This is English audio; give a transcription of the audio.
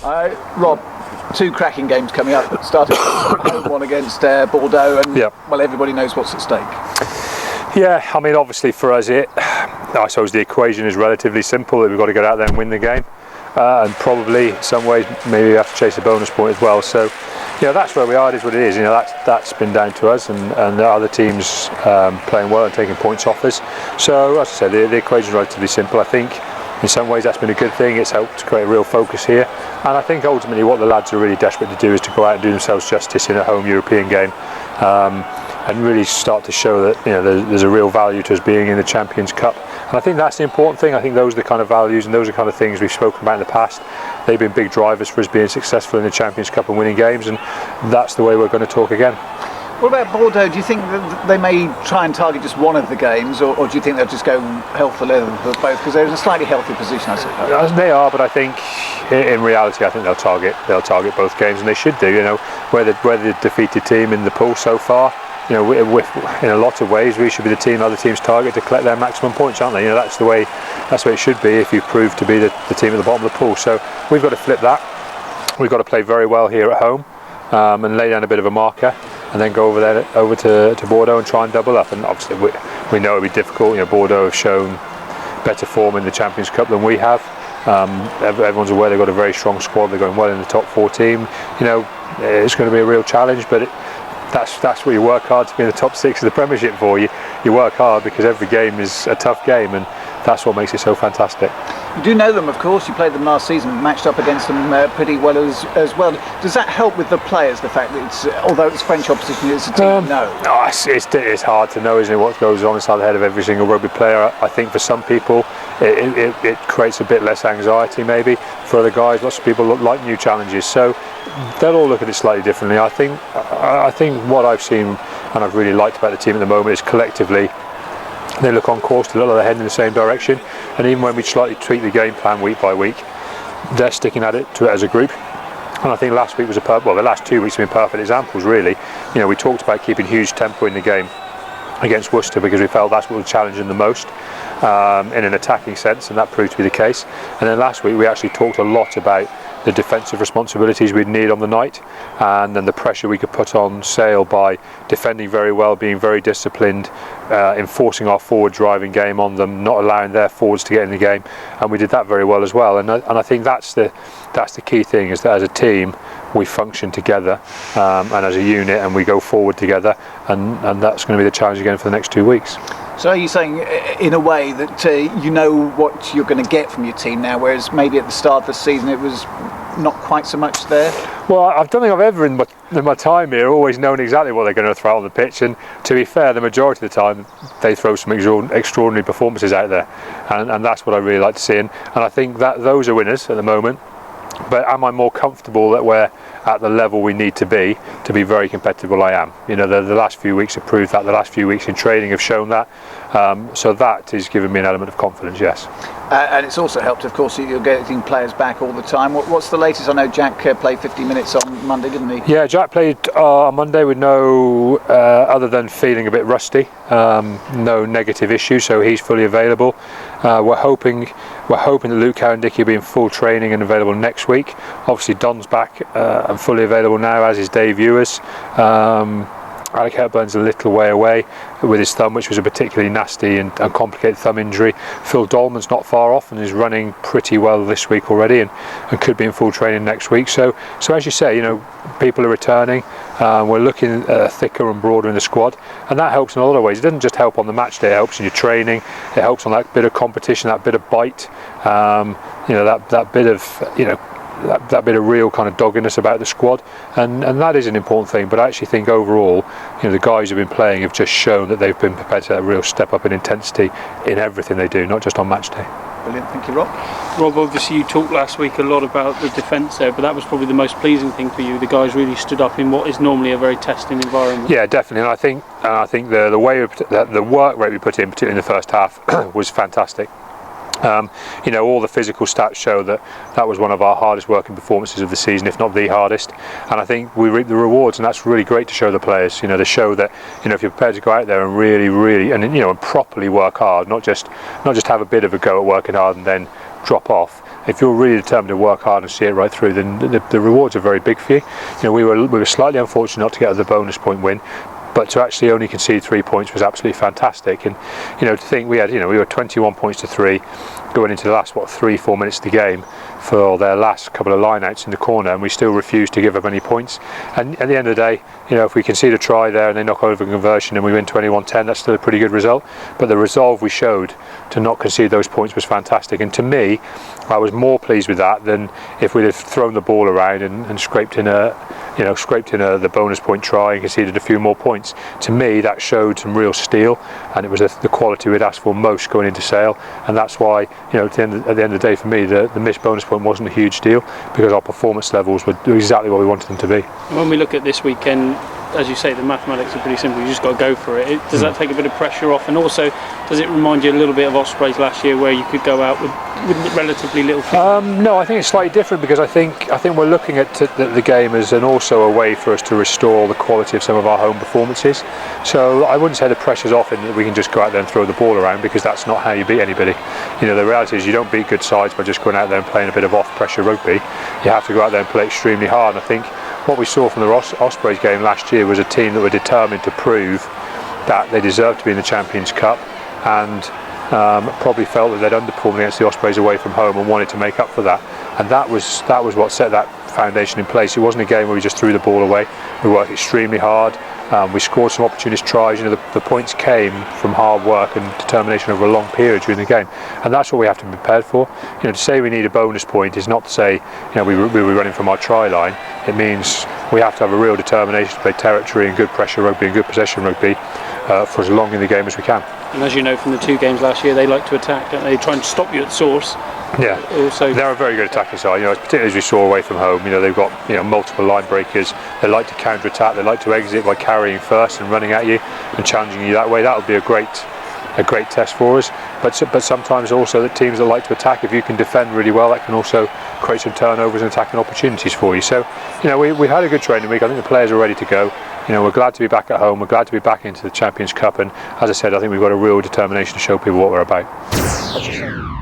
Rob, two cracking games coming up. Starting with one against Bordeaux, and well, everybody knows what's at stake. Yeah, I mean, obviously for us, I suppose the equation is relatively simple. That we've got to get out there and win the game, and probably in some ways maybe we have to chase a bonus point as well. So, that's where we are. It is what it is. That's been down to us and the other teams playing well and taking points off us. So, as I said, the equation is relatively simple. I think in some ways that's been a good thing. It's helped to create a real focus here, and I think ultimately what the lads are really desperate to do is to go out and do themselves justice in a home European game. And really start to show that there's a real value to us being in the Champions Cup, and I think that's the important thing. I think those are the kind of values and those are the kind of things we've spoken about in the past. They've been big drivers for us being successful in the Champions Cup and winning games, and that's the way we're going to talk again. What about Bordeaux? Do you think that they may try and target just one of the games, or do you think they'll just go hell for leather for both? Because they're in a slightly healthy position, I suppose. They are, but I think in reality, I think they'll target both games, and they should do. We're the defeated team in the pool so far. In a lot of ways, we should be the team other teams target to collect their maximum points, aren't they? That's the way it should be if you've proved to be the team at the bottom of the pool. So we've got to flip that. We've got to play very well here at home and lay down a bit of a marker, and then go over to Bordeaux and try and double up. And obviously we know it'll be difficult. Bordeaux have shown better form in the Champions Cup than we have. Everyone's aware they've got a very strong squad. They're going well in the top 4 team. It's going to be a real challenge, but that's what you work hard to be in the top 6 of the Premiership for. You work hard because every game is a tough game, and that's what makes it so fantastic. You do know them, of course. You played them last season, matched up against them pretty well as well. Does that help with the players, the fact that although it's French opposition, it's a team? No, it's hard to know, isn't it, what goes on inside the head of every single rugby player. I think for some people it creates a bit less anxiety maybe. For other guys, lots of people like new challenges, so they'll all look at it slightly differently. I think what I've seen and I've really liked about the team at the moment is collectively they look on course to look like they're heading in the same direction, and even when we slightly tweak the game plan week by week, they're sticking at it as a group. And I think last week was the last 2 weeks have been perfect examples, really. We talked about keeping huge tempo in the game against Worcester because we felt that's what was challenging the most in an attacking sense, and that proved to be the case. And then last week we actually talked a lot about the defensive responsibilities we'd need on the night, and then the pressure we could put on Sale by defending very well, being very disciplined, enforcing our forward driving game on them, not allowing their forwards to get in the game, and we did that very well as well. And I think that's the key thing, is that as a team we function together and as a unit, and we go forward together, and that's going to be the challenge again for the next 2 weeks. So are you saying, in a way, that you know what you're going to get from your team now, whereas maybe at the start of the season it was not quite so much there? Well, I don't think I've ever in my time here always known exactly what they're going to throw out on the pitch, and to be fair, the majority of the time they throw some extraordinary performances out there, and that's what I really like to see, and I think that those are winners at the moment. But am I more comfortable that we're at the level we need to be very competitive? Well, I am. The last few weeks have proved that. The last few weeks in training have shown that. So that is giving me an element of confidence, yes. And it's also helped, of course, you're getting players back all the time. What's the latest? I know Jack played 50 minutes on Monday, didn't he? Yeah, Jack played on Monday with no, other than feeling a bit rusty, no negative issues, so he's fully available. We're hoping that Luke Cowan-Dickey will be in full training and available next week. Obviously Don's back and fully available now, as is Dave Ewers. Alec Hepburn's a little way away with his thumb, which was a particularly nasty and complicated thumb injury. Phil Dolman's not far off and is running pretty well this week already, and could be in full training next week. So as you say, people are returning. We're looking thicker and broader in the squad, and that helps in a lot of ways. It doesn't just help on the match day; it helps in your training. It helps on that bit of competition, that bit of bite. That bit of that bit of real kind of dogginess about the squad, and that is an important thing. But I actually think overall, the guys who've been playing have just shown that they've been prepared to a real step up in intensity in everything they do, not just on match day. Brilliant, thank you, Rob. Rob, obviously you talked last week a lot about the defence there, but that was probably the most pleasing thing for you. The guys really stood up in what is normally a very testing environment. Yeah, definitely, and I think the way the work rate we put in, particularly in the first half, was fantastic. All the physical stats show that was one of our hardest working performances of the season, if not the hardest, and I think we reap the rewards, and that's really great to show the players, to show that if you're prepared to go out there and really and properly work hard, not just have a bit of a go at working hard and then drop off. If you're really determined to work hard and see it right through, then the rewards are very big for you. We were slightly unfortunate not to get the bonus point win, but to actually only concede 3 points was absolutely fantastic. And to think we were 21 points to 3 going into the last 3-4 minutes of the game for their last couple of line-outs in the corner, and we still refused to give up any points. And at the end of the day, if we concede a try there and they knock over conversion and we win 21-10, that's still a pretty good result. But the resolve we showed to not concede those points was fantastic. And to me, I was more pleased with that than if we'd have thrown the ball around and scraped in the bonus point try and conceded a few more points. To me, that showed some real steel, and it was the quality we'd asked for most going into Sale. And that's why, at the end of the day, for me, the missed bonus point wasn't a huge deal, because our performance levels were exactly what we wanted them to be. When we look at this weekend, as you say, the mathematics are pretty simple. You just got to go for it. Does that take a bit of pressure off? And also, does it remind you a little bit of Ospreys last year, where you could go out with relatively little? No, I think it's slightly different, because I think we're looking at the game as also a way for us to restore the quality of some of our home performances. So I wouldn't say the pressure's off in that we can just go out there and throw the ball around, because that's not how you beat anybody. The reality is you don't beat good sides by just going out there and playing a bit of off-pressure rugby. You have to go out there and play extremely hard. And I think what we saw from the Ospreys game last year was a team that were determined to prove that they deserved to be in the Champions Cup, and probably felt that they'd underperformed against the Ospreys away from home and wanted to make up for that. And that was what set that foundation in place. It wasn't a game where we just threw the ball away. We worked extremely hard. We scored some opportunist tries. The points came from hard work and determination over a long period during the game, and that's what we have to be prepared for. To say we need a bonus point is not to say we were running from our try line. It means we have to have a real determination to play territory and good pressure rugby and good possession rugby for as long in the game as we can. And as you know from the 2 games last year, they like to attack, don't they? Try and stop you at source. Yeah, also they're a very good attacking side. Particularly as we saw away from home. They've got multiple line breakers. They like to counter attack. They like to exit by carrying first and running at you and challenging you that way. That would be a great test for us. But sometimes also the teams that like to attack, if you can defend really well, that can also create some turnovers and attacking opportunities for you. So we've had a good training week. I think the players are ready to go. We're glad to be back at home. We're glad to be back into the Champions Cup. And as I said, I think we've got a real determination to show people what we're about.